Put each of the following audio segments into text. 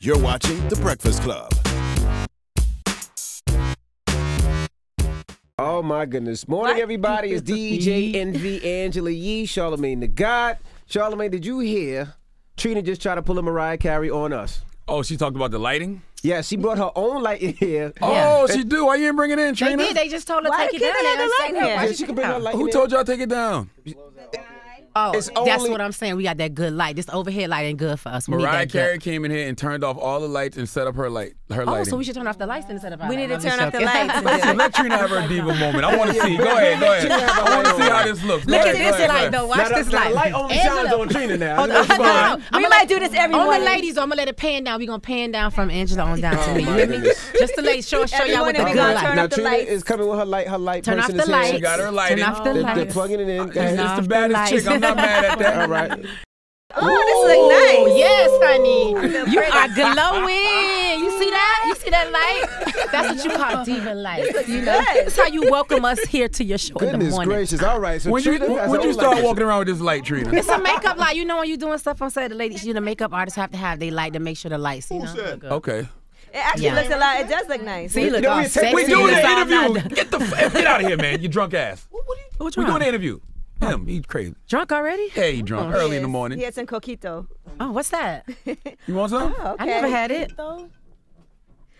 You're watching The Breakfast Club. Oh, my goodness. Morning, everybody. It's DJ NV, Angela Yee, Charlamagne the God. Charlamagne, did you hear Trina just tried to pull a Mariah Carey on us? Oh, she talked about the lighting? Yeah, she brought her own light in here. Oh, she do. Why you didn't bring it in, Trina? They did. They just told her to take it down. Yeah, she can bring her light in Who here. told y'all to take it down? Oh, It's that's only- what I'm saying. We got that good light. This overhead light ain't good for us. We need Mariah that good. Carey came in here and turned off all the lights and set up her lighting. Oh, so we should turn off the lights instead of our We need to lights. turn I'm off the just lights. joking. Listen, let Trina have her diva moment. I want to see. Go ahead. I want to see how this looks. Look at this light, though. Watch this The light. light only shines on Trina now. Hold That's on. fine. We might do this every On morning. the ladies, I'm gonna let it pan down. We're gonna pan down from Angela on down to me. You hear me? Just to show Every y'all what the morning we good gonna light. turn Now, off the Trina lights. is coming with her light Turn off person the is here. lights. She got her lighting. Turn off the They're lights. plugging it in. Turn It's off the the baddest lights. chick. I'm not mad at that. All right. Oh, this look nice. Yes, honey. feel You pretty. are glowing. You see that? You see that light? That's what you call diva light. You know? That's how you welcome us here to your show in the Goodness morning. gracious. All right. So When you Trina has her own start light. walking around with this light, Trina? It's a makeup light. You know when you're doing stuff on set, the ladies, the makeup artists have to have they light to make sure the lights, you know. Look good. Okay. It actually Yeah. looks a lot. It does look nice. See, look, know, all we take- sexy. We're doing It's all an interview. not- Get out of here, man. You drunk ass. What's We're wrong? doing an interview. Him, he's crazy. Drunk already? Hey, he drunk early in the morning. He had some coquito. Oh, what's that? You want some? Oh, okay. I never had it.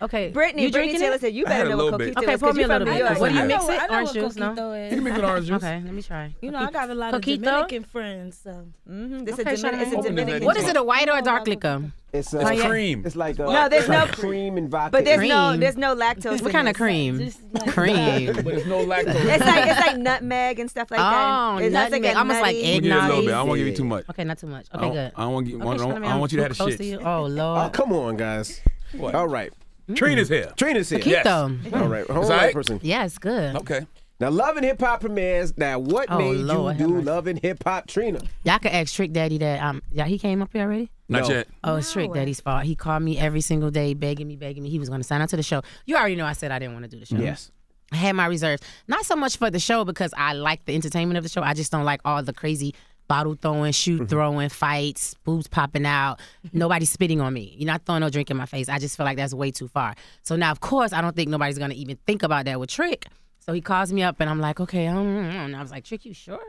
Okay. Brittany, you Brittany drinking Taylor it? said you I had better a know what little bit. coquito Okay, is. pour 'cause me you a little from bit. New York. What do you Yeah. mix it? I know Orange what juice, no? coquito You can is. make an orange juice. Okay, let me try. You know, I got a lot of Coquito? Dominican friends, so. This Okay, is a Charlamagne. Dominican. What is it, a white or a dark liquor? It's cream. It's like No, there's no cream and vodka. But there's Cream. no lactose. What in kind of this. cream? Just like Cream. But there's no lactose. It's like nutmeg and stuff like that. Oh, It has nutmeg. a Almost like nutty- We need a little eggnog. bit. I don't want to give you too much. Okay, not too much. I Okay, don't- good. I don't want you. Okay, I don't want you to have the close shit. to you. Oh, Oh, Lord. come on, guys. What? All right. Trina's here. Trina's here. Yes. Keto. All right. Whole Is light that right? person. Yeah, it's good. Okay. Now, Love and Hip Hop premieres. Now, what Oh, made Lord, you have do mercy. Love and Hip Hop, Trina? Y'all could ask Trick Daddy that. Yeah, he came up here already. Not No. yet. Oh, it's Trick Daddy's fault. He called me every single day, begging me. He was going to sign on to the show. You already know I said I didn't want to do the show. Yes. I had my reserves. Not so much for the show because I like the entertainment of the show. I just don't like all the crazy bottle throwing, shoe throwing, fights, boobs popping out, nobody spitting on me. You're not throwing no drink in my face. I just feel like that's way too far. So now, of course, I don't think nobody's going to even think about that with Trick. So he calls me up and I'm like, okay, and I was like, Trick, you sure?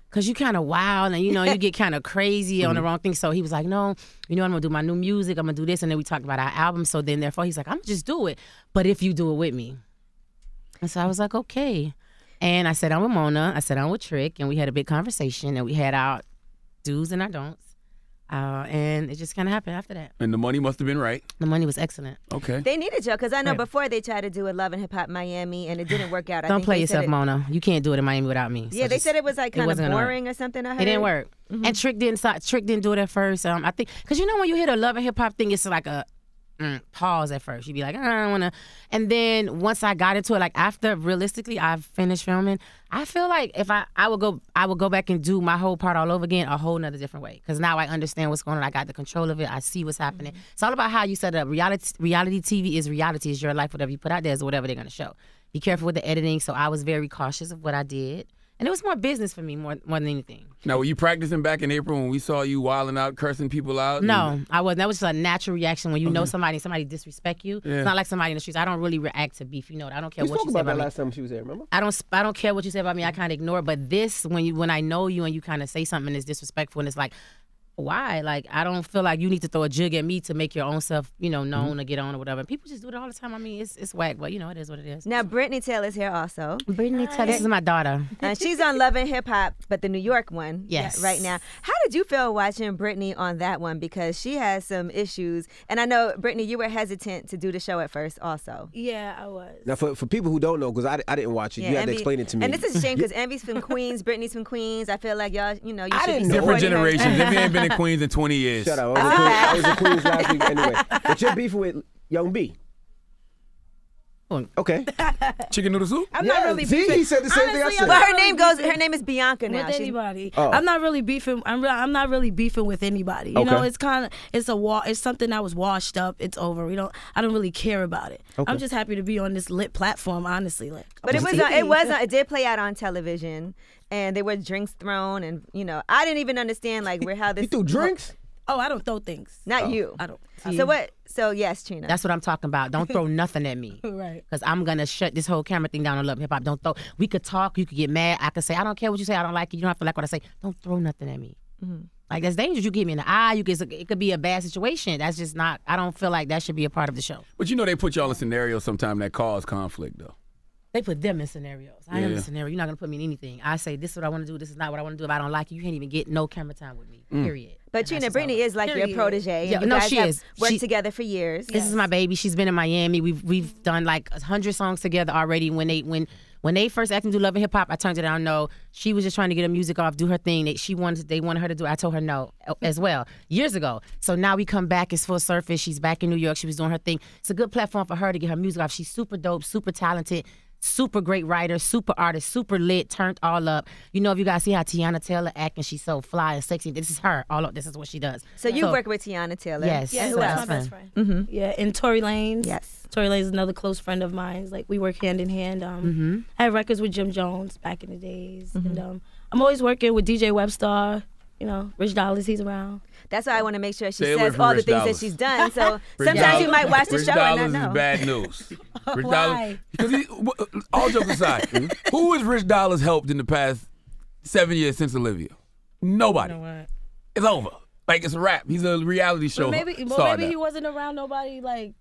Because you kind of wild and, you know, you get kind of crazy on the wrong thing. So he was like, no, you know, I'm going to do my new music. I'm going to do this. And then we talked about our album. So then, therefore, he's like, I'm going to just do it. But if you do it with me. And so I was like, okay. And I said, I'm with Mona. I said, I'm with Trick. And we had a big conversation. And we had our do's and our don'ts. And it just kind of happened after that. And the money must have been right. The money was excellent. Okay. They needed you because I know Yeah. before they tried to do a Love and Hip Hop Miami and it didn't work out. I Don't think play they said yourself, Mona. You can't do it in Miami without me. So Yeah, they just- said it was like kind of wasn't gonna work. boring or something. I heard It didn't work. And Trick didn't do it at first. I think because you know when you hit a Love and Hip Hop thing, it's like a pause at first. You'd be like, I don't want to. And then once I got into it, like after realistically I've finished filming, I feel like if I would go back and do my whole part all over again a whole nother different way. Because now I understand what's going on. I got the control of it. I see what's happening. It's all about how you set it up. Reality TV is reality. Is your life. Whatever you put out there is whatever they're going to show. Be careful with the editing. So I was very cautious of what I did. And it was more business for me more than anything. Now, were you practicing back in April when we saw you wilding out, cursing people out? No, I wasn't. That was just a natural reaction when you know somebody disrespect you. Yeah. It's not like somebody in the streets. I don't really react to beef. You know, I don't care We what spoke you say about that about me. last time she was there, remember? I don't care what you say about me. I kind of ignore it. But this, when I know you and you kind of say something that's disrespectful, and it's like, why? Like, I don't feel like you need to throw a jug at me to make your own self, you know, known or get on or whatever. People just do it all the time. I mean, it's whack, but you know, it is what it is. Now, Brittany Taylor's here also. Brittany Taylor, this is my daughter. She's on Love and Hip Hop, but the New York one Yes. right now. How did you feel watching Brittany on that one? Because she has some issues. And I know, Brittany, you were hesitant to do the show at first also. Yeah, I was. Now, for people who don't know, because I didn't watch it, you had to explain it to me. And this is a shame because Envy's from Queens, Brittany's from Queens. I feel like y'all, you know, you I should be didn't know. Different supporting her. generations. If you ain't been in Queens in 20 years. Shut up. I was in Queens last week anyway. But you're beefing with Young B. Okay. Chicken noodle soup? I'm not really See, beefing. he said the same thing I Honestly, said. I'm But not her really name beefing her name is Bianca now. with She's- anybody. Oh. I'm not really beefing. I'm not really beefing with anybody. You know, Okay. it's something that was washed up. It's over. I don't really care about it. Okay. I'm just happy to be on this lit platform. Honestly, like. But it did play out on television, and there were drinks thrown, and you know, I didn't even understand like how this. You threw drinks? Oh, I don't throw things. Not you. I don't. So what? So yes, Trina. That's what I'm talking about. Don't throw nothing at me. Right. Because I'm going to shut this whole camera thing down on Love and Hip Hop. Don't throw. We could talk. You could get mad. I could say, I don't care what you say. I don't like it. You don't have to like what I say. Don't throw nothing at me. Like, that's dangerous. You get me in the eye. It could be a bad situation. That's just not, I don't feel like that should be a part of the show. But you know they put y'all in scenarios sometimes that cause conflict, though. They put them in scenarios. I am the scenario. You're not going to put me in anything. I say, this is what I want to do. This is not what I want to do. If I don't like you, you can't even get no camera time with me, period. But Trina, Brittany is like your protege. Yeah, and you no, guys she have is. worked together for years. This is my baby. She's been in Miami. We've done like 100 songs together already. When they first asked me to do Love and Hip Hop, I turned it down. No, she was just trying to get her music off, do her thing. They wanted her to do it. I told her no as well years ago. So now we come back. It's full surface. She's back in New York. She was doing her thing. It's a good platform for her to get her music off. She's super dope, super talented, super great writer, super artist, super lit, turned all up. You know, if you guys see how Tiana Taylor act and she's so fly and sexy, this is her. This is what she does. So you work with Tiana Taylor. Yes. Yeah, Who that's else? my best friend. Yeah, and Tory Lanez. Yes. Tory Lanez is another close friend of mine. Like, we work hand in hand. I had records with Jim Jones back in the days. And I'm always working with DJ Webstar. You know, Rich Dollars, he's around. That's why I want to make sure she Stay away says from all the Rich things Dollars. that she's done. So Rich sometimes Dollars- you might watch the Rich show Dollars and not know. is bad news. Rich Why? Dollars, all jokes aside, who has Rich Dollars helped in the past 7 years since Olivia? Nobody. You know what? It's over. Like, it's a wrap. He's a reality show Maybe star now. he wasn't around nobody like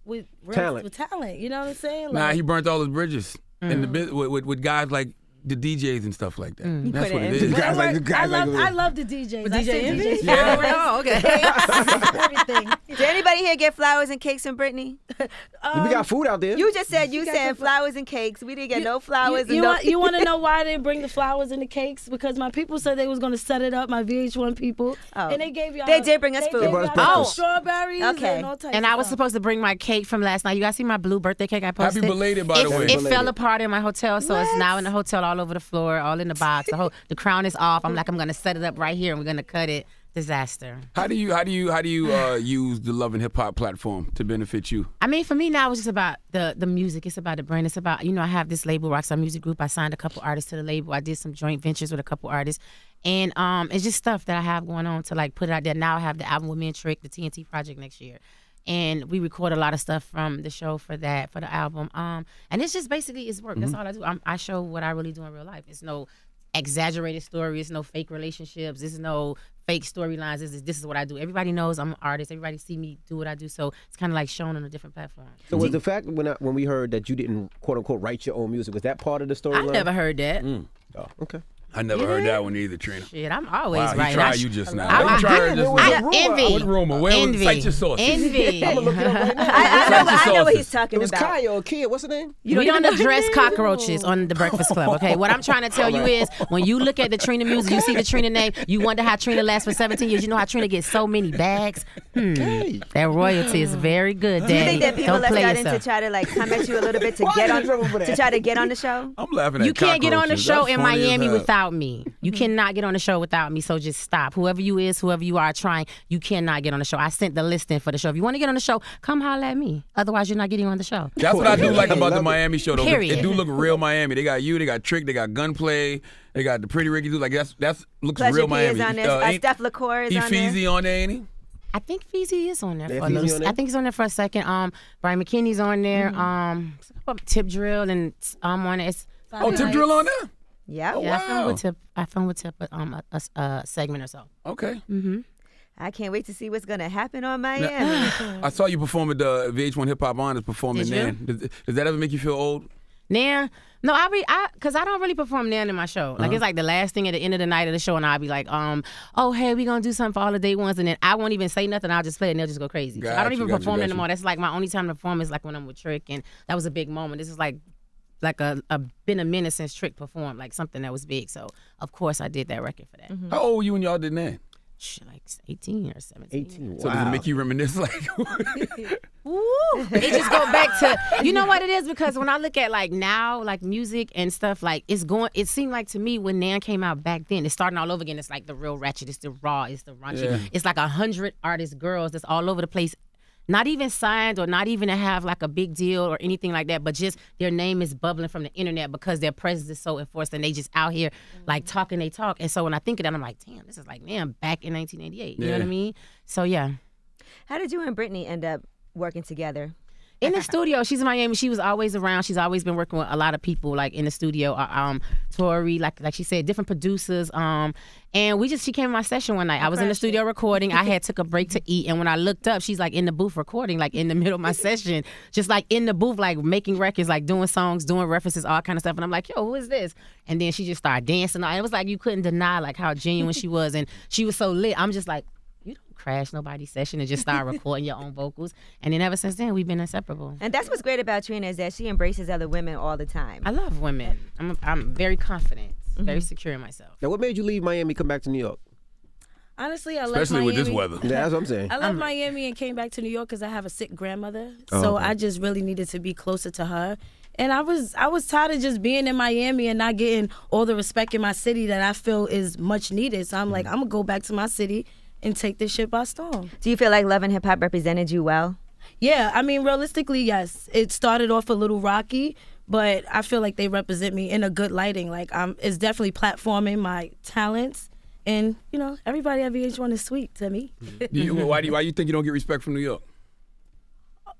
with Talent. With talent. You know what I'm saying? Nah, Like, he burnt all his bridges in the with guys like the DJs and stuff like that. That's put what it it in. is. I love the DJs. I DJ send Envy? DJs Yeah. flowers, Oh, okay. everything. Did anybody here get flowers and cakes from Brittany? we got food out there. You just said you sent flowers and cakes. We didn't get no flowers. You, and no you want to know why I didn't bring the flowers and the cakes? Because my people said they was going to set it up, my VH1 people. Oh. And they gave y'all. They did bring us food. Gave They brought us y'all breakfast. strawberries Okay. and all types And of I was stuff. supposed to bring my cake from last night. You guys see my blue birthday cake I posted? Happy belated, by the way. It fell apart in my hotel, so it's now in the hotel, all over the floor, all in the box. The crown is off. I'm gonna set it up right here, and we're gonna cut it. Disaster. How do you use the Love and Hip Hop platform to benefit you? I mean, for me now, it's just about the music. It's about the brand. It's about, I have this label, Rockstar Music Group. I signed a couple artists to the label. I did some joint ventures with a couple artists. And it's just stuff that I have going on to like put it out there. Now I have the album with me and Trick, the TNT project next year. And we record a lot of stuff from the show for the album. And it's just basically, it's work. That's all I do. I show what I really do in real life. It's no exaggerated story. It's no fake relationships. It's no fake storylines. This is what I do. Everybody knows I'm an artist. Everybody see me do what I do. So it's kind of like shown on a different platform. So was the fact when we heard that you didn't quote unquote write your own music, was that part of the I storyline? never heard that. Oh, okay. I never heard that one either, Trina. Shit, I'm always Wow, right. he tried you just now. I- He tried her just now. Envy. What rumor? Where was Envy. cite your sources? Envy. I'm gonna look it up right now. I know what he's sources. talking It was about. Kaya or Kia. What's her name? We don't address cockroaches on the Breakfast Club, okay? What I'm trying to tell you is, when you look at the Trina music, you see the Trina name, you wonder how Trina lasts for 17 years. You know how Trina gets so many bags? That royalty is very good, Do you Daddy. think that people Don't have play started to yourself. try to like come at you a little bit to Why get you on in trouble for that? to try to get on the show? I'm laughing at You can't get on the cockroaches. show That's in funny as Miami hell. without me. You cannot get on the show without me, so just stop. Whoever you are trying, you cannot get on the show. I sent the listing for the show. If you want to get on the show, come holler at me. Otherwise, you're not getting on the show. That's what I do like about the Love it. Miami show, though. Period. It do look real Miami. They got you, they got Trick, they got Gunplay, they got the Pretty Ricky dude. Like that's looks Pleasure real P Miami. is on there. Ain't Steph LaCour is on there. Feezy on there, ain't he? I think Feezy is on there Yeah, for a Feezy little. on there? I think he's on there for a second. Brian McKinney's on there. Tip Drill and on it. It's, Tip Drill on there? Yeah. yeah, wow. I filmed with Tip a segment or so. Okay. I can't wait to see what's gonna happen on Miami. I saw you perform at the VH1 Hip Hop Honors performing Did you? then. Does that ever make you feel old? Now, no, because I don't really perform now in my show. Like, it's like the last thing at the end of the night of the show, and I'll be like, oh, hey, we gonna do something for all the day ones, and then I won't even say nothing. I'll just play it, and they'll just go crazy. So I don't even perform anymore. That's like my only time to perform is like when I'm with Trick, and that was a big moment. This is like been a minute since Trick performed, like something that was big. So of course I did that record for that. How old were you when y'all did that? Shit, like 18 or 17. 18. So does it Wow. make you reminisce like Woo. It just go back to, you know what it is? Because when I look at like now, like music and stuff, like it seemed like to me when Nan came out back then, it's starting all over again. It's like the real ratchet, it's the raw, it's the raunchy. Yeah. It's like 100 artist girls that's all over the place not even signed or not even to have like a big deal or anything like that, but just their name is bubbling from the internet because their presence is so enforced and they just out here like talking they talk. And so when I think of that, I'm like, damn, this is like, man, back in 1988. You know what I mean? So yeah. How did you and Brittany end up working together? In the studio, she's in Miami. She was always around. She's always been working with a lot of people, like in the studio. Tori, like she said, different producers. And she came in my session one night. I was in the studio recording. I had took a break to eat, and when I looked up, she's like in the booth recording, like in the middle of my session, just like in the booth, like making records, like doing songs, doing references, all kind of stuff. And I'm like, yo, who is this? And then she just started dancing. And it was like you couldn't deny like how genuine she was, and she was so lit. I'm just like, you don't crash nobody's session and just start recording your own vocals. And then ever since then, we've been inseparable. And that's what's great about Trina is that she embraces other women all the time. I love women. I'm very confident, very secure in myself. Now, what made you leave Miami, come back to New York? Honestly, I left Especially Miami. with this weather. Yeah, that's what I'm saying. I left Miami and came back to New York because I have a sick grandmother. So I just really needed to be closer to her. And I was tired of just being in Miami and not getting all the respect in my city that I feel is much needed. So I'm like, I'm going to go back to my city and take this shit by storm. Do you feel like Love and Hip Hop represented you well? Yeah, I mean, realistically, yes. It started off a little rocky, but I feel like they represent me in a good lighting. Like, it's definitely platforming my talents. And, you know, everybody at VH1 is sweet to me. Why do you think you don't get respect from New York?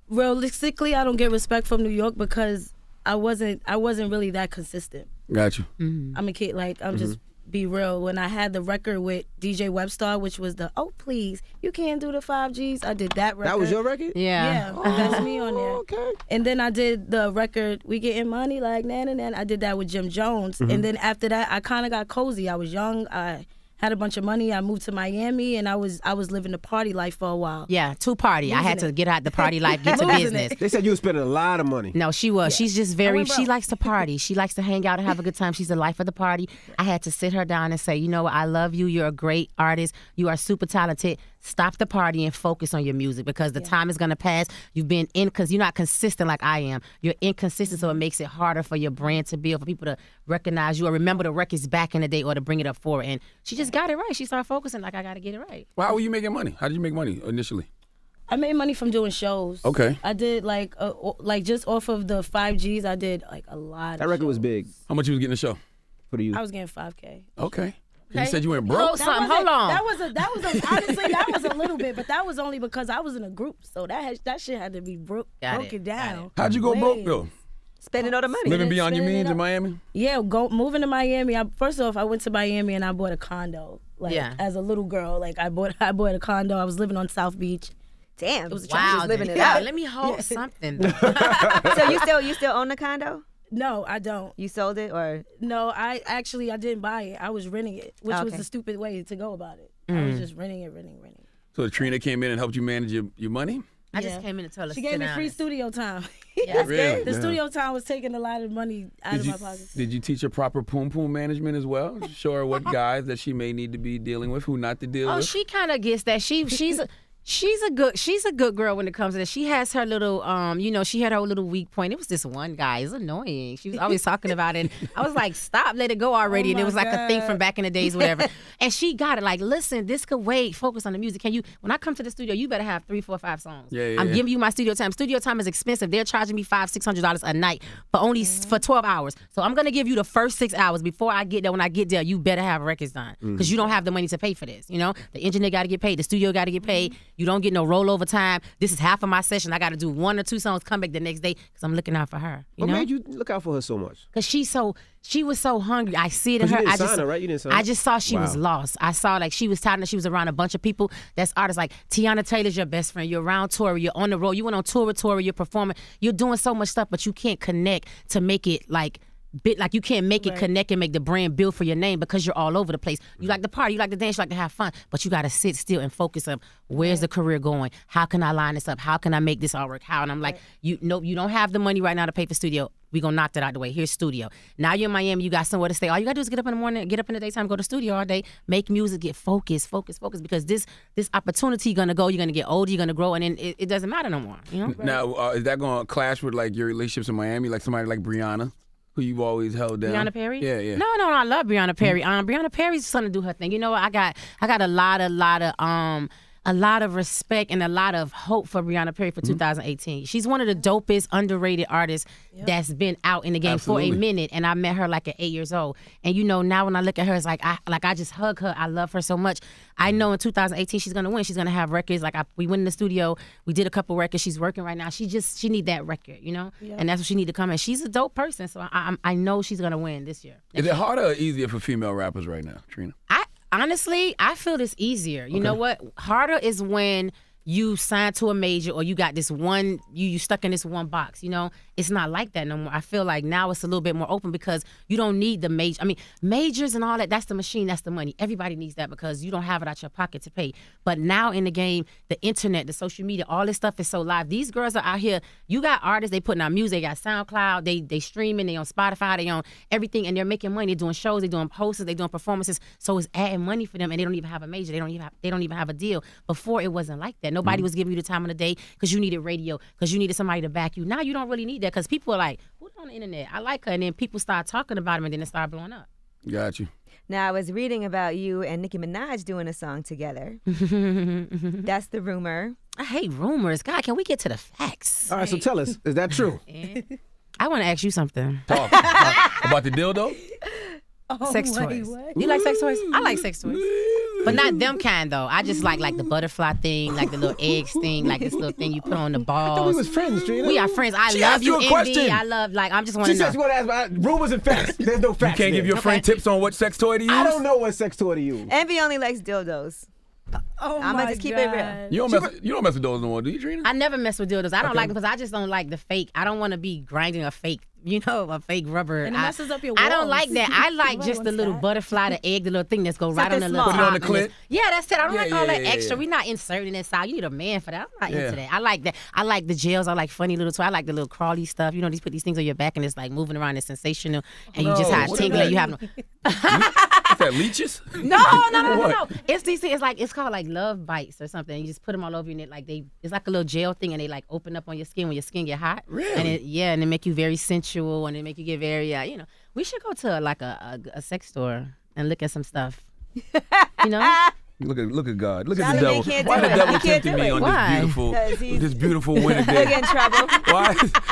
Realistically, I don't get respect from New York because I wasn't really that consistent. Got you. I'm a kid, like, I'm just be real. When I had the record with DJ Webstar, which was the "Oh Please, You Can't Do the 5 Gs," I did that record. That was your record? Yeah. That's me on there. Okay. And then I did the record "We Getting Money" like na na na. I did that with Jim Jones. And then after that, I kind of got cozy. I was young. I had a bunch of money. I moved to Miami, and I was living the party life for a while. Yeah, to party. I had to get out the party life, get to business. They said you were spending a lot of money. No, she was. Yeah. She's just she likes to party. She likes to hang out and have a good time. She's the life of the party. I had to sit her down and say, you know what, I love you. You're a great artist. You are super talented. Stop the party and focus on your music because the time is going to pass. You've been because you're not consistent like I am. You're inconsistent, so it makes it harder for your brand to build, for people to recognize you or remember the records back in the day or to bring it up forward. And she just got it right. She started focusing like, I got to get it right. Well, how were you making money? How did you make money initially? I made money from doing shows. Okay. I did like just off of the 5 Gs, I did like a lot. That record was big. How much you was getting a show? For the youth? I was getting $5K. Okay. You said you went broke. Hold on. That was honestly that was a little bit, but that was only because I was in a group, so that shit had to be broken down. How'd you go broke though? Spending all the money. Living beyond your means in Miami? Yeah, moving to Miami. First off, I went to Miami and I bought a condo. Like as a little girl, like I bought a condo. I was living on South Beach. Damn. It was just living it out. Let me hold something. So you still own the condo? No, I don't. You sold it or? No, I didn't buy it. I was renting it, which was the stupid way to go about it. I was just renting it. So Trina came in and helped you manage your money? I just came in and told her she gave me free studio time. Yeah, really? The studio time was taking a lot of money out of my pockets. Did you teach her proper poom management as well? Show her what guys that she may need to be dealing with, who not to deal with? Oh, she kind of gets that. She's a good girl when it comes to that. She has her little, she had her little weak point. It was this one guy. It's annoying. She was always talking about it. And I was like, stop, let it go already. And it was like a thing from back in the days, whatever. And she got it. Like, listen, this could wait. Focus on the music. When I come to the studio, you better have 3, 4, 5 songs. Yeah. I'm giving you my studio time. Studio time is expensive. They're charging me $500-$600 a night for 12 hours. So I'm gonna give you the first 6 hours before I get there. When I get there, you better have records done because you don't have the money to pay for this. You know, the engineer got to get paid. The studio got to get paid. You don't get no rollover time. This is half of my session. I got to do 1 or 2 songs, come back the next day because I'm looking out for her. What made you look out for her so much? Because she was so hungry. I see it in her. You didn't sign her, right? You didn't sign her? I just saw she was lost. I saw like she was tired and she was around a bunch of people that's artists. Like Tiana Taylor's your best friend. You're around Tori. You're on the road. You went on tour with Tori. You're performing. You're doing so much stuff, but you can't connect to make it like you can't make it connect and make the brand build for your name because you're all over the place. You like to party, you like to dance, you like to have fun, but you got to sit still and focus on where's the career going? How can I line this up? How can I make this all work? How? And I'm like, you don't have the money right now to pay for studio. We're going to knock that out the way. Here's studio. Now you're in Miami, you got somewhere to stay. All you got to do is get up in the morning, get up in the daytime, go to studio all day, make music, get focused, because this opportunity going to go, you're going to get older, you're going to grow, and then it doesn't matter no more. You know? Now, is that going to clash with like your relationships in Miami, like somebody like Brianna? Who you've always held down? Brianna Perry? Yeah. No, I love Brianna Perry. Brianna Perry's trying to do her thing. You know what? I got a lot of a lot of respect and a lot of hope for Brianna Perry for 2018. She's one of the dopest, underrated artists that's been out in the game for a minute. And I met her like at 8 years old. And you know, now when I look at her, it's like I just hug her. I love her so much. I know in 2018 she's gonna win. She's gonna have records. Like we went in the studio, we did a couple records. She's working right now. She need that record, you know, and that's what she need to come in. She's a dope person, so I know she's gonna win this year. Is it harder or easier for female rappers right now, Trina? Honestly, I feel this easier. You know what? Harder is when you sign to a major or you got this one, you stuck in this one box, you know? It's not like that no more. I feel like now it's a little bit more open because you don't need the major. I mean, majors and all that, that's the machine, that's the money. Everybody needs that because you don't have it out your pocket to pay. But now in the game, the internet, the social media, all this stuff is so live. These girls are out here. You got artists, they putting out music, they got SoundCloud, they streaming, they on Spotify, they on everything, and they're making money. They're doing shows, they're doing posters, they're doing performances. So it's adding money for them, and they don't even have a major. They don't even have a deal. Before it wasn't like that. Nobody was giving you the time of the day because you needed radio, because you needed somebody to back you. Now you don't really need that because people are like, who's on the internet? I like her. And then people start talking about him and then it started blowing up. Got you. Now, I was reading about you and Nicki Minaj doing a song together. That's the rumor. I hate rumors. God, can we get to the facts? All right, so tell us, is that true? I want to ask you something. Talk. About the dildo? Sex toys. You like sex toys? I like sex toys. But not them kind, though. I just like the butterfly thing, like the little eggs thing, like this little thing you put on the balls. I thought we was friends, Trina. We are friends. I love you, Envy. I love, I'm just want to know. She said she want to ask about rumors and facts. There's no facts. You can't give your friend tips on what sex toy to use? I don't know what sex toy to use. Envy only likes dildos. I'm going to keep it real. You don't mess with those no more, do you, Trina? I never mess with dildos. I don't like them because I just don't like the fake. I don't want to be grinding a fake, a fake rubber. And it messes up your walls. I don't like that. I like just the little butterfly, the egg, the little thing that's go right on the little Put it on the clit? Yeah, that's it. I don't like all that extra. We're not inserting inside. You need a man for that. I'm not into that. I like that. I like the gels. I like funny little toys. I like the little crawly stuff. You know, these put these things on your back and it's like moving around. It's sensational. And you just have tingling. You have no... Is that leeches? No. It's these things. It's called like love bites or something. You just put them all over you and it's like a little gel thing and they like open up on your skin when your skin get hot. Really? And it make you very sensual and it make you get very we should go to a sex store and look at some stuff. You know? Look at God. Look at Charlamagne the devil. can't Why do the it. devil He can't tempting do me it. on Why? this beautiful winter day? He'll get in trouble.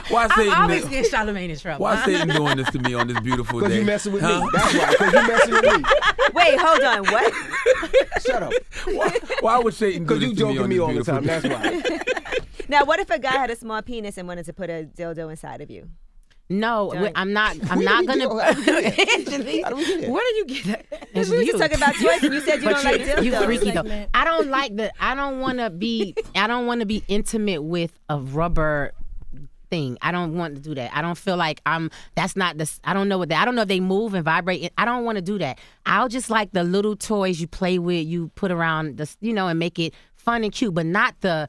Why Satan? I always get Charlamagne in trouble. Why Satan doing this to me on this beautiful day? Because you messing with me. That's why. Because you messing with me. Wait, hold on. What? Shut up. Why would Satan do Because this you to me joking on me this all the beautiful time. day? That's why. Now, what if a guy had a small penis and wanted to put a dildo inside of you? No, I'm not gonna. Angela, How do we get it? where do you get that? We were just talking about toys and you said you don't like dildos. You freaky though. I don't want to be intimate with a rubber thing. I don't want to do that. I don't feel like that's not the, I don't know what that, I don't know if they move and vibrate. I don't want to do that. I'll just like the little toys you play with, you put around the, and make it fun and cute, but not the,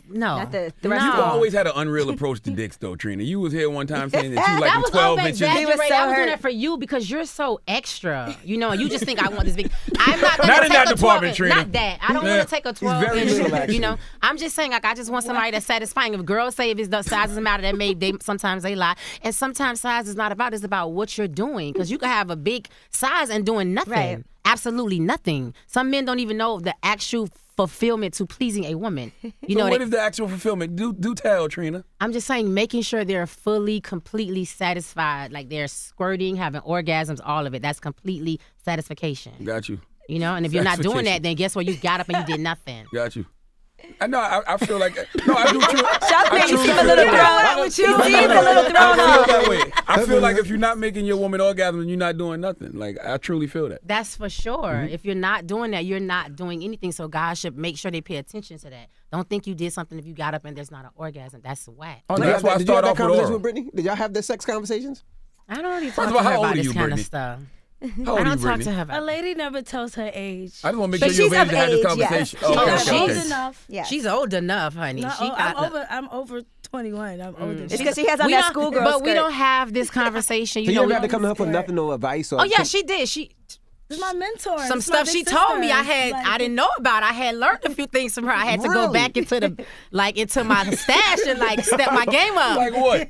no. Not the You always had an unreal approach to dicks, though, Trina. You was here one time saying that you like that was 12 over inches. exaggerated. so I was doing hurt. that for you because you're so extra, and you just think I want this big. I'm not gonna Not take in that a 12 department, inch. Trina. Not that. I don't want to take a 12 very little, inch. actually. I'm just saying, I just want somebody that's satisfying. If girls say if the size doesn't matter, sometimes they lie, and sometimes size is not about. It's about what you're doing, because you can have a big size and doing nothing. Right. Absolutely nothing. Some men don't even know the actual fulfillment to pleasing a woman. What is the actual fulfillment? Do tell, Trina. I'm just saying, making sure they're fully, completely satisfied, like they're squirting, having orgasms, all of it. That's completely satisfaction. Got you. And if you're not doing that, then guess what? You got up and you did nothing. Got you. I know. I feel like I do too. Charlamagne, you seem a little thrown. You seem a little thrown I feel off. that way. I feel like if you're not making your woman orgasm, you're not doing nothing. Like, I truly feel that. That's for sure. If you're not doing that, you're not doing anything. So guys should make sure they pay attention to that. Don't think you did something if you got up and there's not an orgasm. That's whack. Oh, that's why I Did you have start that off with conversation oral. with Brittany? Did y'all have the sex conversations? I don't really talk First of to all, her how old about are this you, kind of Brittany? stuff. How I old are you, don't talk Brittany? to her A about lady never tells her age. I just want to But make sure she's you're ready of to have this age, conversation. yes. Okay, She's okay, old okay. enough. Yeah. She's old enough, honey. No, She got I'm over 21. I'm older. It's because she has on We that don't- schoolgirl But skirt. we don't have this conversation. So you know, never we had to don't- come to her for nothing, no advice? Or Oh yeah, she did. She's my mentor. Some It's my stuff she big told me sister. I didn't know about. I had learned a few things from her. I had to go Really? back into into my stash and step my game up. Like what?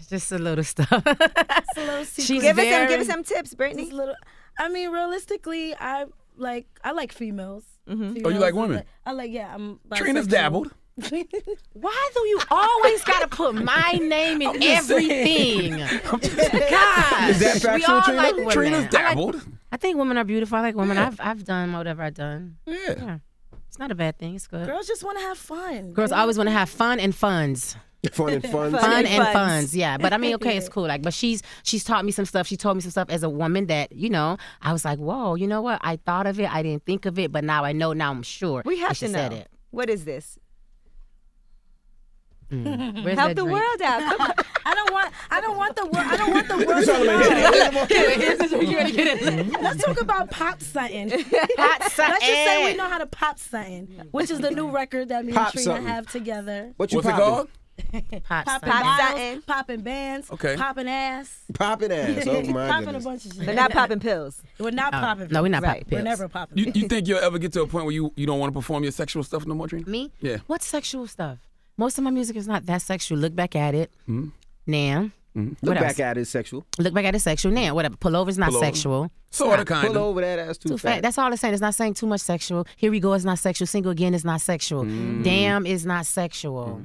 Just a little stuff. It's a little secret. She's Give very, us some tips, Brittany. It's a little. I mean, realistically, I like females. Oh, you like women? I like, yeah, I'm bisexual. Trina's dabbled. Why do you always gotta put my name in everything? God, Is that factual, we all Trina? like women. Trina's dabbled. I think women are beautiful. I like women. I've done whatever I've done. Yeah. It's not a bad thing. It's good. Girls just want to have fun. Girls always want to have fun and funds. Fun and fun. Fun and funds, yeah. But I mean, okay, it's cool. Like, but she's taught me some stuff. She told me some stuff as a woman that, you know, I was like, whoa, you know what? I thought of it. I didn't think of it, but now I know. Now I'm sure. We have to know. Said it. What is this? Where's Help that the drink? world out. Come on. I don't want the world to know. Let's talk about pop something. Hot Let's just say we know how to pop something, which is the new record that me and Pop Trina something. have together. What's it called? Hot Popping something. bottles, popping bands, Okay. popping ass, Popping ass. Oh my popping goodness. a bunch of shit. They're not popping pills. We're not popping. No, we're not Right. popping pills. We're never popping. You think you'll ever get to a point where you don't want to perform your sexual stuff no more, Trina? Me? Yeah. What sexual stuff? Most of my music is not that sexual. Look back at it. Now. Look What back else? at it, sexual. Look back at it sexual. Now, whatever. Pullover's not Pullover. sexual. Sort of, kind Pull of. over that ass too Too fat. fat. That's all it's saying. It's not saying too much sexual. Here we go is not sexual. Single again is not sexual. Damn is not sexual.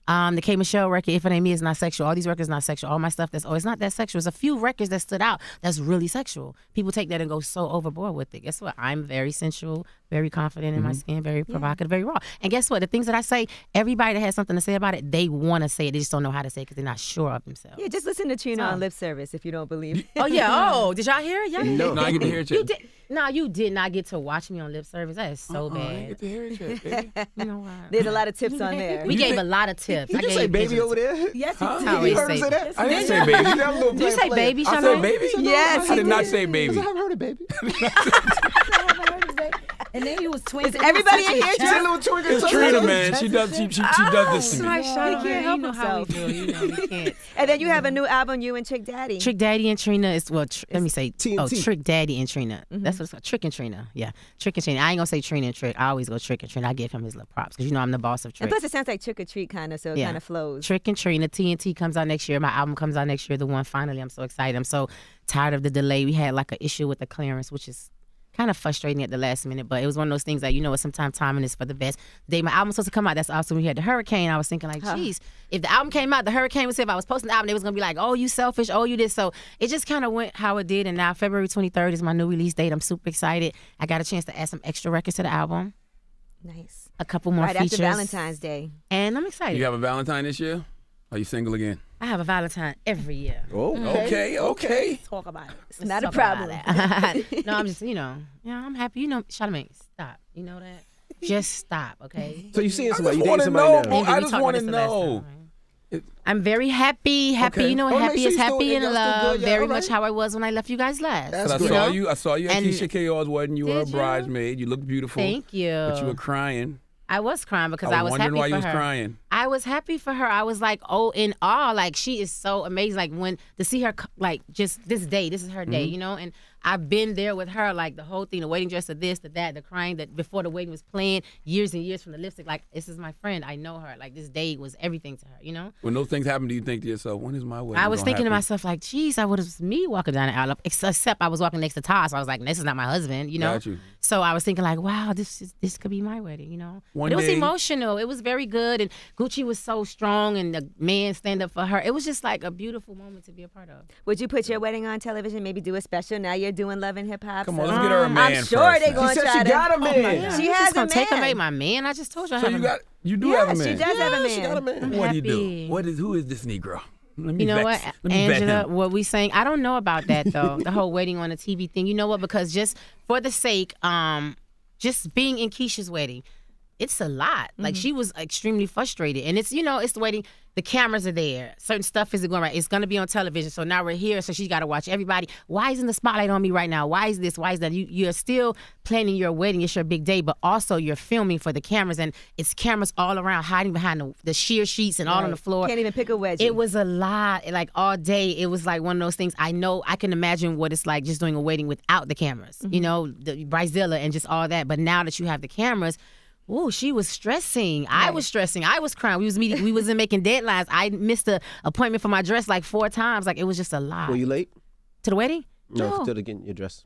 The K Michelle record, If It Ain't Me, is not sexual. All these records not sexual. All my stuff it's not that sexual. There's a few records that stood out that's really sexual. People take that and go so overboard with it. Guess what? I'm very sensual, very confident in my skin, very provocative, very raw. And guess what? The things that I say, everybody that has something to say about it, they want to say it. They just don't know how to say it because they're not sure of themselves. Yeah, just listen to Trina on lip service if you don't believe it. Oh, yeah. Oh, did y'all hear it? Y'all No. No, I get to hear it. You did. No, you did not get to watch me on lip service. That is so I bad. get to hear it, yet, baby. You know what? There's a lot of tips on there. We gave a lot of tips. Did you say baby over there? Yes, Huh? you I You always heard him say say that? I didn't say baby. That little Did you say player. baby, I Charlamagne? said baby? Yes, I did he not did. say baby. I haven't heard it, baby. And then you was twins. Is everybody in here? She said little twinkle. It's Trina, man. She does this to me. Sorry, Charlamagne. can't help You know how we himself. do. You know we can't. And then you have a new album, you and Chick Daddy. Trick Daddy and Trina is let me say TNT. Trick Daddy and Trina. That's what it's called. Trick and Trina. Yeah, Trick and Trina. I ain't gonna say Trina and Trick. I always go Trick and Trina. I give him his little props because you know I'm the boss of Trick. And plus, it sounds like Trick or Treat kind of, so it Yeah. kind of flows. Trick and Trina. TNT comes out next year. My album comes out next year. The one finally. I'm so excited. I'm so tired of the delay. We had like an issue with the clearance, which is kind of frustrating at the last minute, but it was one of those things that, you know what, sometimes timing is for the best. The day my album was supposed to come out, that's also when we had the hurricane. I was thinking like, geez, if the album came out, the hurricane was here. If I was posting the album, they was going to be like, oh, you selfish, oh, you this. So it just kind of went how it did, and now February 23rd is my new release date. I'm super excited. I got a chance to add some extra records to the album, Nice. a couple more Right features. after Valentine's Day. And I'm excited. You have a Valentine this year? Are you single again? I have a Valentine every year. Okay. Talk about it. It's not a Talk about problem. that. No, I'm just, I'm happy. You know, Charlamagne, stop. You know that? Just stop, okay? So you seeing I somebody? just You want dating to somebody know. now? Maybe I we just talked want about to this the last know. time, right? I'm very happy. Okay. You know what Oh, make happy sure is? you still- Happy and y'all in still love. good? Yeah, Very all much right. how I was when I left you guys last. That's I good. saw you. I saw you at And- Keisha K.R.'s wedding. You were a Did you? bridesmaid. You looked beautiful. Thank you. But you were crying. I was crying because I I was was wondering happy why for you was her. crying. I was happy for her. I was like, oh, in awe. Like, she is so amazing. Like, when to see her, like, just this day, this is her day, you know? And I've been there with her, like, the whole thing, the wedding dress, the this, the that, the crying, that before the wedding was playing, years and years from the lipstick. Like, this is my friend. I know her. Like, this day was everything to her, you know? When those things happen, do you think to yourself, when is my wedding I was gonna thinking to happen? myself, like, geez, I would have me walking down the aisle, except I was walking next to Todd, so I was like, this is not my husband, you know? Got you. So I was thinking, like, wow, this could be my wedding, you know? One But it was day- emotional. It was very good, and Gucci was so strong, and the man stand up for her. It was just like a beautiful moment to be a part of. Would you put your wedding on television? Maybe do a special. Now you're doing Love and Hip Hop. Come on, so let's get her a man I'm sure first, they're man. going She to said try she to. got a man. Yeah, She you has just a gonna take man. away my man. I just told you I So have you do Yeah, have a she man. does have a She got a man. man. What do you happy. do? Who is this Negro? Let me You know vex. what, Let me vet Angela, him. what we saying, I don't know about that, though, the whole waiting on a TV thing. You know what, because just for the sake, just being in Keisha's wedding, it's a lot. Like, she was extremely frustrated. And it's, it's the wedding. The cameras are there. Certain stuff isn't going right. It's going to be on television. So now we're here. So she's got to watch everybody. Why isn't the spotlight on me right now? Why is this? Why is that? You're still planning your wedding. It's your big day. But also you're filming for the cameras. And it's cameras all around, hiding behind the sheer sheets and all on the floor. Can't even pick a wedgie. It was a lot. Like, all day, it was like one of those things. I can imagine what it's like just doing a wedding without the cameras. You know, the Bridezilla and just all that. But now that you have the cameras, oh, she was stressing. I was stressing. I was crying. We wasn't making deadlines. I missed an appointment for my dress like 4 times. Like, it was just a lot. Were you late? To the wedding? No, to getting your dress.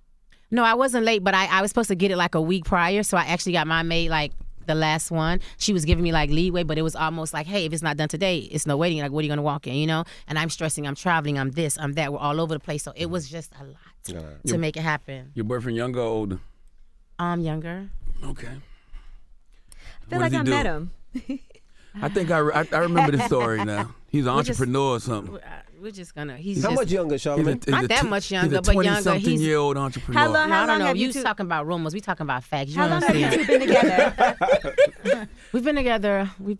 No, I wasn't late, but I was supposed to get it like a week prior, so I actually got mine made like the last one. She was giving me like leeway, but it was almost like, hey, if it's not done today, it's no waiting. Like, what are you gonna walk in, you know? And I'm stressing, I'm traveling, I'm this, I'm that. We're all over the place, so it was just a lot to make it happen. Your boyfriend younger or older? Younger. Okay. I feel like I met him. I think I remember the story now. He's an entrepreneur or something. We're just gonna. How much younger, Charlamagne? Not that much younger, he's a but younger. He's 20-something-year-old entrepreneur. How long I don't know. have You two talking about rumors. We talking about facts. You How long have you understand? two been together? We've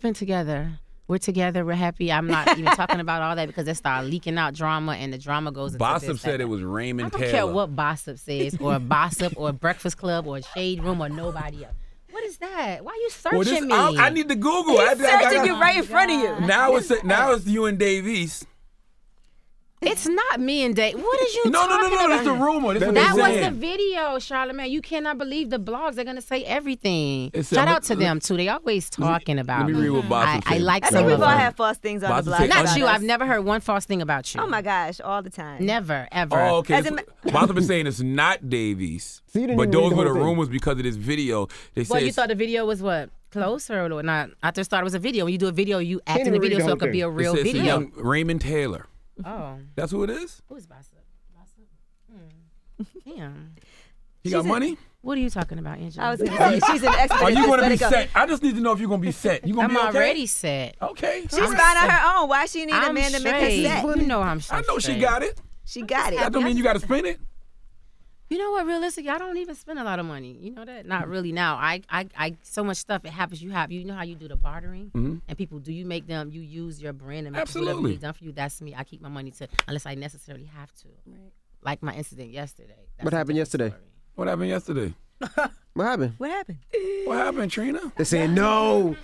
been together. We're together. We're happy. I'm not even talking about all that because they start leaking out drama, and the drama goes into Bossip this, said that. it was Raymond I Taylor. don't care what Bossip says, or Bossip, or Breakfast Club, or Shade Room, or nobody else. What is that? Why are you searching me? I need to Google. He's searching you right in front of you. Now it's you and Dave East. It's not me and Dave. What is you No. talking about? That's the rumor. That's what That they're was saying. the video, Charlamagne. You cannot believe the blogs. They're gonna say everything. It's Shout a- out to them too. They always talking about Let me me. read what Bossip I said. like I some think we've of all them. had false things on Boss the will blog. say- Not about you. us. I've never heard one false thing about you. Oh my gosh, all the time. Never, ever. Oh, okay. As a ma- Bossip is saying it's not Dave East. So you didn't But even read those the were the whole thing. rumors because of this video. They Well, say you thought the video was what? Closer or not? I just thought it was a video. When you do a video, you act in even the read video the so whole it could be a thing. real it's a video. young Raymond Taylor. Oh, That's who it is? who is Bossip? Damn. He got money? What are you talking about, Angela? I was going to say, she's an expert. Are at you this. going to Let be it go. set? I just need to know if you're going to be set. You going to I'm be okay? already set. Okay. She's fine on her own. Why she need a I'm man to make straight. her set? You know I'm I know she got it. She got it. That don't mean you got to spend it. You know what? Realistically, I don't even spend a lot of money. You know that? Not really now. I so much stuff. It happens. You know how you do the bartering, and people. Do you make them? You use your brand and make people Absolutely. be done for you. That's me. I keep my money to unless I necessarily have to. Right. Like my incident yesterday. That's What a happened different yesterday? story. What happened yesterday? What happened? What happened? What happened, Trina? They're saying no.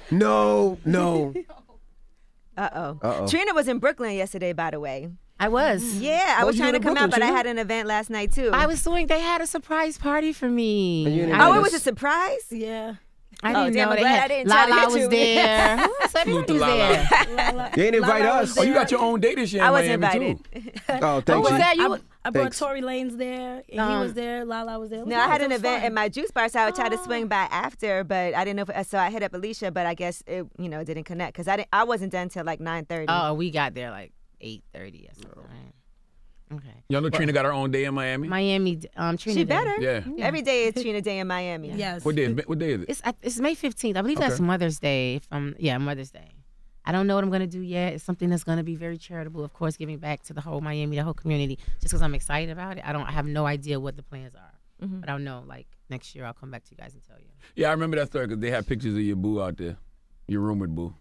Uh-oh. Trina was in Brooklyn yesterday, by the way. I was. Yeah, I Oh, was you trying to in come Brooklyn, out, but I Trina? had an event last night, too. I was doing. They had a surprise party for me. And you didn't Oh, invite it was us? a surprise? Yeah. I Oh, didn't damn, know I'm they glad had. I didn't try to Lala hit was you. there. Who else? Everybody was Lala. there. They didn't invite Lala us. was Oh, you got your own date this year in I was Miami, invited. too. Oh, Who thank was you. that? You. I brought Thanks. Tory Lanez there, and he was there. Lala was there. It was No, I nice. had It an was event fun. at my juice bar, so I would try to swing by after, but I didn't know if, so I hit up Alicia, but I guess it, didn't connect because I wasn't done till like 9:30. Oh, we got there like 8:30 or something. Right? Okay. Y'all know Trina got her own day in Miami? Miami. Trina she Day. better. Yeah. Every day is Trina Day in Miami. Yes. What day is it? It's May 15th. I believe that's Okay. Mother's Day. Mother's Day. I don't know what I'm gonna do yet. It's something that's gonna be very charitable, of course, giving back to the whole Miami, the whole community. Just because I'm excited about it, I have no idea what the plans are. But I'll know like next year. I'll come back to you guys and tell you. Yeah, I remember that story because they had pictures of your boo out there, your rumored boo.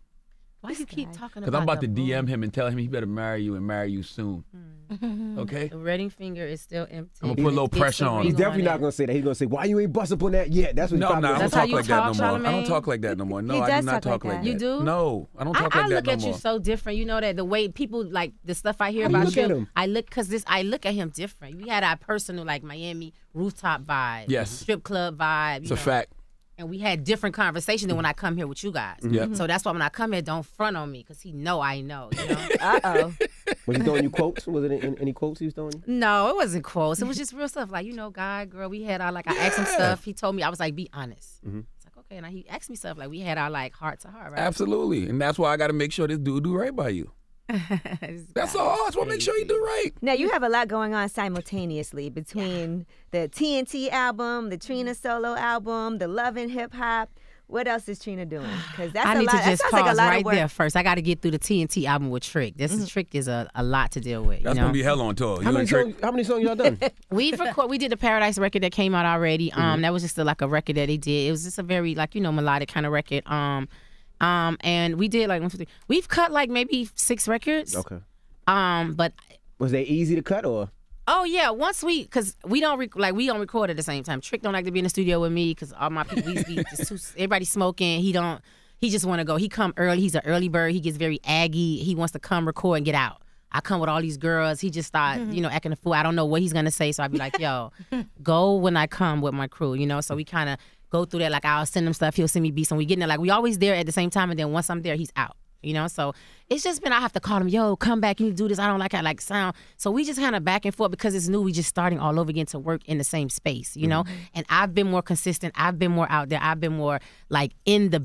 Why you keep talking about? Because I'm about to the boo? DM him and tell him he better marry you and marry you soon. Okay? The wedding finger is still empty. I'm gonna put a little Get pressure the on ring He's definitely it. not going to say that. He's going to say, why you ain't bust up on that yet? That's what he's No, probably I gonna don't That's how talk you like that no talk, more. I don't Charlamagne? talk like that no more. No, He I do does not talk talk like like that. that. You do? No, I don't talk I like that look no at more. you so different. You know that the way people like the stuff I hear How you about look you. at him? I look at him different. We had our personal like Miami rooftop vibe. Yes. Strip club vibe. It's a fact. And we had different conversations than when I come here with you guys. Yeah. So that's why when I come here, don't front on me because he know I know. You know? Uh-oh. Was he throwing you quotes? Was it any quotes he was throwing you? No, it wasn't quotes. It was just real stuff. Like, guy, girl, we had our, like, I asked him stuff. He told me, I was like, be honest. It's like, okay. And he asked me stuff. Like, we had our, like, heart to heart, right? Absolutely. And that's why I got to make sure this dude do right by you. That's all. I just want to make sure you do right. Now, you have a lot going on simultaneously between the TNT album, the Trina solo album, the Love and Hip Hop. What else is Trina doing? Because that's I a need lot. to That just sounds pause like a lot right of work. there first. I got to get through the TNT album with Trick. This Trick is a lot to deal with. That's you know? going to be hell on tour. How You many and Trick- songs y'all done? We did the Paradise record that came out already. That was just like a record that they did. It was just a very melodic kind of record. And we did like 1, 2, 3. We've cut like maybe 6 records. Okay. But Was they easy to cut or? oh yeah, because we don't record at the same time. Trick don't like to be in the studio with me because all my people everybody smoking. He just want to go. He come early. He's an early bird. He gets very aggy. He wants to come record and get out. I come with all these girls. He just start, acting a fool. I don't know what he's gonna say, so I'd be like, yo, go when I come with my crew, So we kind of go through that. Like I'll send him stuff. He'll send me beats, and we getting there. Like we always there at the same time, and then once I'm there, he's out. you know? So it's just been, I have to call him, yo, come back, you need to do this. I don't like how I like sound. So we just kind of back and forth because it's new. We just starting all over again to work in the same space, you know? And I've been more consistent. I've been more out there. I've been more like in the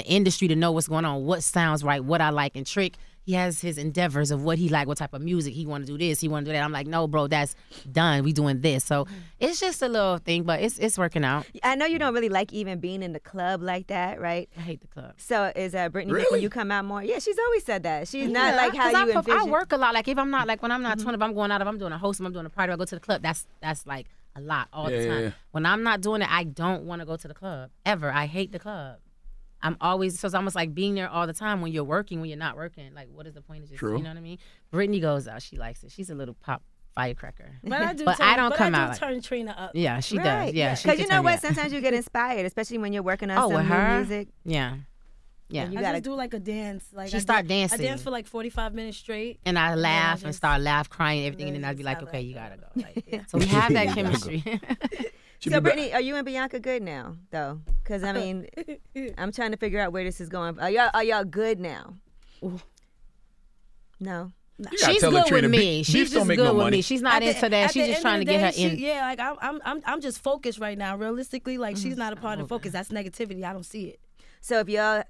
industry to know what's going on, what sounds right, what I like. And Trick, he has his endeavors of what he like, what type of music he want to do this, he want to do that. I'm like, no, bro, that's done. We doing this. So it's just a little thing, but it's working out. I know you don't really like even being in the club like that, right? I hate the club. So is Brittany Really? making you come out more? Yeah, she's always said that. She's not like how you envision. I work a lot. Like if I'm not, like when I'm not 20, if I'm going out, if I'm doing a host, if I'm doing a party, I go to the club. That's like a lot all the time. Yeah. When I'm not doing it, I don't want to go to the club ever. I hate the club. I'm always, so it's almost like being there all the time when you're working, when you're not working. Like, what is the point of just, True. you know what I mean? Brittany goes out. She likes it. She's a little pop firecracker. But I do. But turn, I don't come out. turn Trina up. Yeah, she Right. does. Yeah, she Because can you know turn me what? up. Sometimes you get inspired, especially when you're working on Oh, some with new her? music. Yeah. Yeah. You I gotta- just do like a dance. Like She I start dan- dancing. I dance for like 45 minutes straight. And I laugh and just- start crying, everything, and then then I'd be just like, have okay, that. you gotta go. Like, so we have that chemistry. Should So be back. Brittany, are you and Bianca good now, though? Because I mean, I'm trying to figure out where this is going. Are y'all good now? No. You gotta She's tell her, good Trina, with me. beef She's don't just make good no with money. me. She's not At the- into that. at She's the just end trying to of the get her day, in. Yeah, like I'm just focused right now. Realistically, like she's not a part of focus. That's negativity. I don't see it. So if y'all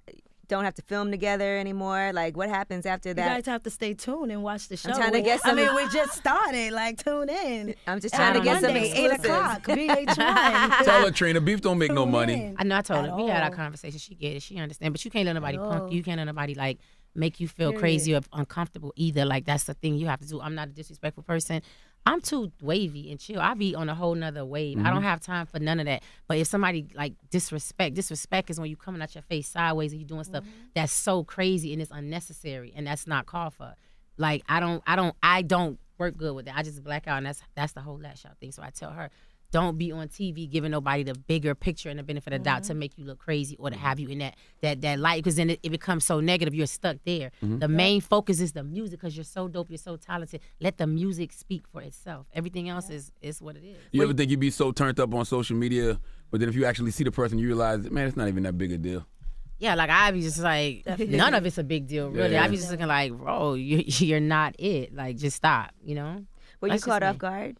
don't have to film together anymore, like what happens after You that? guys have to stay tuned and watch the show. trying to get I some- mean, we just started. Like, tune in. I'm just I trying to don't get some Monday, 8 exclusives. o'clock. VH1. Tell her, Trina, beef don't make no money. I know I told At her. We had our all. conversation. She get it. She understand. But you can't let nobody At punk all. you. You can't let nobody like make you feel crazy or uncomfortable either. Like that's the thing you have to do. I'm not a disrespectful person. I'm too wavy and chill. I be on a whole nother wave. I don't have time for none of that. But if somebody like disrespect is when you coming at your face sideways and you doing stuff that's so crazy and it's unnecessary and that's not called for. Like I don't work good with that. I just black out and that's the whole lash out thing. So I tell her, don't be on TV giving nobody the bigger picture and the benefit of the doubt to make you look crazy or to have you in that light, because then it becomes so negative. You're stuck there. The main focus is the music because you're so dope, you're so talented. Let the music speak for itself. Everything else is what it is. You ever think you'd be so turned up on social media, but then if you actually see the person, you realize, man, it's not even that big a deal. Yeah, like I be just like, none of it's a big deal, really. Yeah. I be just looking like, bro, you're not it. Like, just stop, you know? Were you That's just caught off me. guard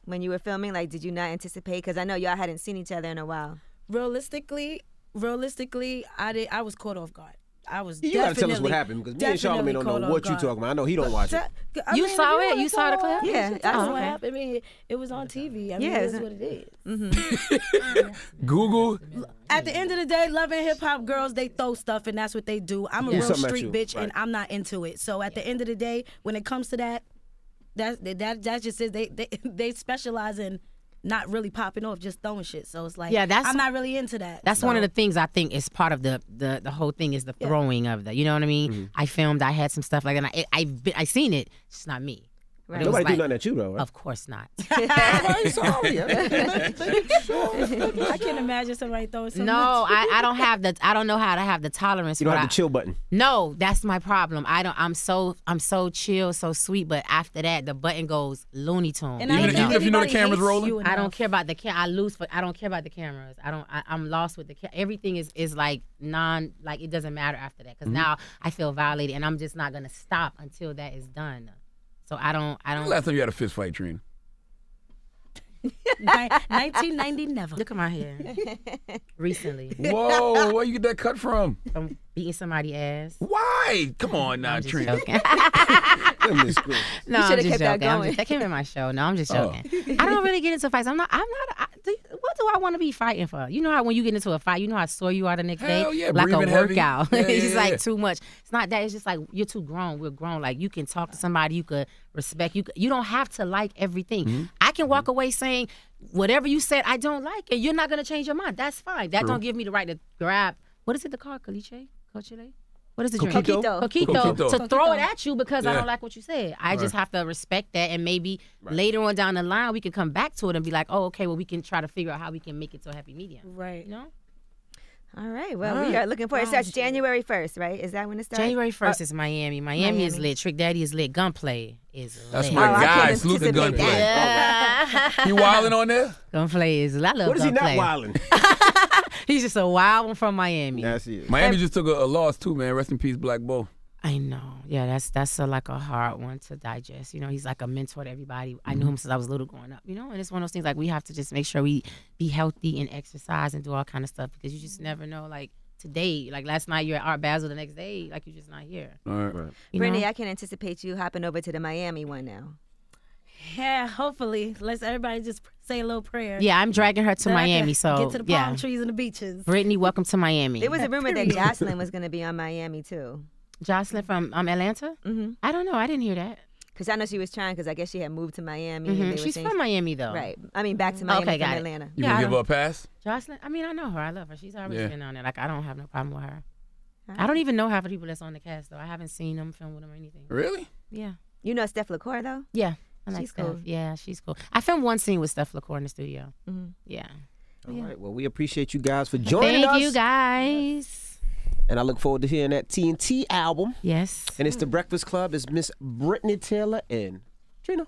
when you were filming? Like, did you not anticipate? Because I know y'all hadn't seen each other in a while. Realistically, I was caught off guard. I was. You gotta tell us what definitely- happened because me and Charlamagne don't definitely know caught what you off talking about. I know he don't watch it. I You mean, saw if it? wanna You saw the follow clip? up, Yeah, that's I what saw it. happened. I mean, it was on TV. I mean, Yeah, it is it's- what it is. Google, At the end of the day, Love and Hip Hop girls, they throw stuff and that's what they do. I'm a Yeah. real Something at street you, bitch right. and I'm not into it. So at the end of the day, when it comes to that just is they specialize in not really popping off, just throwing shit. So it's like, Yeah, that's- I'm not really into that. That's one of So- the things I think is part of the whole thing is the throwing of the, you know what I mean? I filmed, I had some stuff like that. And I seen it. It's just not me. But it was Nobody do like, nothing at you though, right? Of course not. I'm sorry. I can't imagine somebody throwing so No, much. I don't have the. I don't know how to have the tolerance. You don't for have the chill button. No, that's my problem. I'm so chill, so sweet. But after that, the button goes Looney Tune. And I Even don't think if you know the anybody camera's hates rolling? you I enough. don't care about the I don't care about the cameras. I'm lost with the everything is like like it doesn't matter after that because now I feel violated and I'm just not gonna stop until that is done. So I don't. last time you had a fist fight, Trina? 1990 never. Look at my hair. Recently, Whoa, where you get that cut from? I'm beating somebody's ass. Why? Come on now, I'm just Trina. joking. Goodness gracious. No, I'm shoulda just kept that joking. going. That came in my show. No, I'm just Oh. joking. I don't really get into fights. What do I want to be fighting for? You know how when you get into a fight, you know how sore you are the next Hell day? yeah, like a breathing heavy. workout. Yeah, It's just yeah, yeah. like too much. It's not that. It's just like you're too grown. We're grown. Like you can talk to somebody. You could respect. You don't have to like everything. I can walk away saying whatever you said I don't like, and you're not gonna change your mind. That's fine. That don't give me the right to grab. What is it? The car? Caliche? Cochile? What is the drink? Coquito. Coquito. To throw it Coquito. at you because I Yeah. don't like what you said. I just have to respect that, and maybe later on down the line we can come back to it and be like, oh, okay, well we can try to figure out how we can make it to a happy medium. Right. You know? All right. Well, we are looking forward. It starts January 1st, right? Is that when it starts? January 1st is Miami. Miami is lit. Trick Daddy is lit. Gunplay is lit. That's Oh, my I guy, can't Sluka anticipate Gunplay. that. Yeah. You wilding on there? Gunplay is. I love What is he not Gunplay. wilding? He's just a wild one from Miami. That's it. Miami just took a loss too, man. Rest in peace, Black Bull. I know. Yeah, that's like a hard one to digest. You know, he's like a mentor to everybody. I knew him since I was little growing up, you know, and it's one of those things like we have to just make sure we be healthy and exercise and do all kind of stuff because you just never know. Like today, like last night you're at Art Basel, the next day, like you're just not here. All right. Brittany, I can anticipate you hopping over to the Miami one now. Yeah, hopefully. Let's everybody just say a little prayer. Yeah, I'm dragging her to Miami, so get to the palm trees and the beaches. Brittany, welcome to Miami. There was a rumor that Jocelyn was going to be on Miami too. Jocelyn from Atlanta? Mm-hmm. I don't know. I didn't hear that. Because I know she was trying because I guess she had moved to Miami. Mm-hmm. And they were She's saying from Miami, though. Right. I mean, back to Miami Okay, from got it. Atlanta. You gonna give her a pass? Jocelyn? I mean, I know her. I love her. She's always been on there. Like, I don't have no problem with her. Right. I don't even know half of the people that's on the cast, though. I haven't seen them, film with them, or anything. Really? Yeah. You know Steph LaCour, though? Yeah. I like She's Steph. cool. Yeah, she's cool. I filmed one scene with Steph LaCour in the studio. Mm-hmm. Yeah. All right. Well, we appreciate you guys for joining us. Thank you, guys. And I look forward to hearing that TNT album. Yes. And it's The Breakfast Club. It's Miss Brittany Taylor and Trina.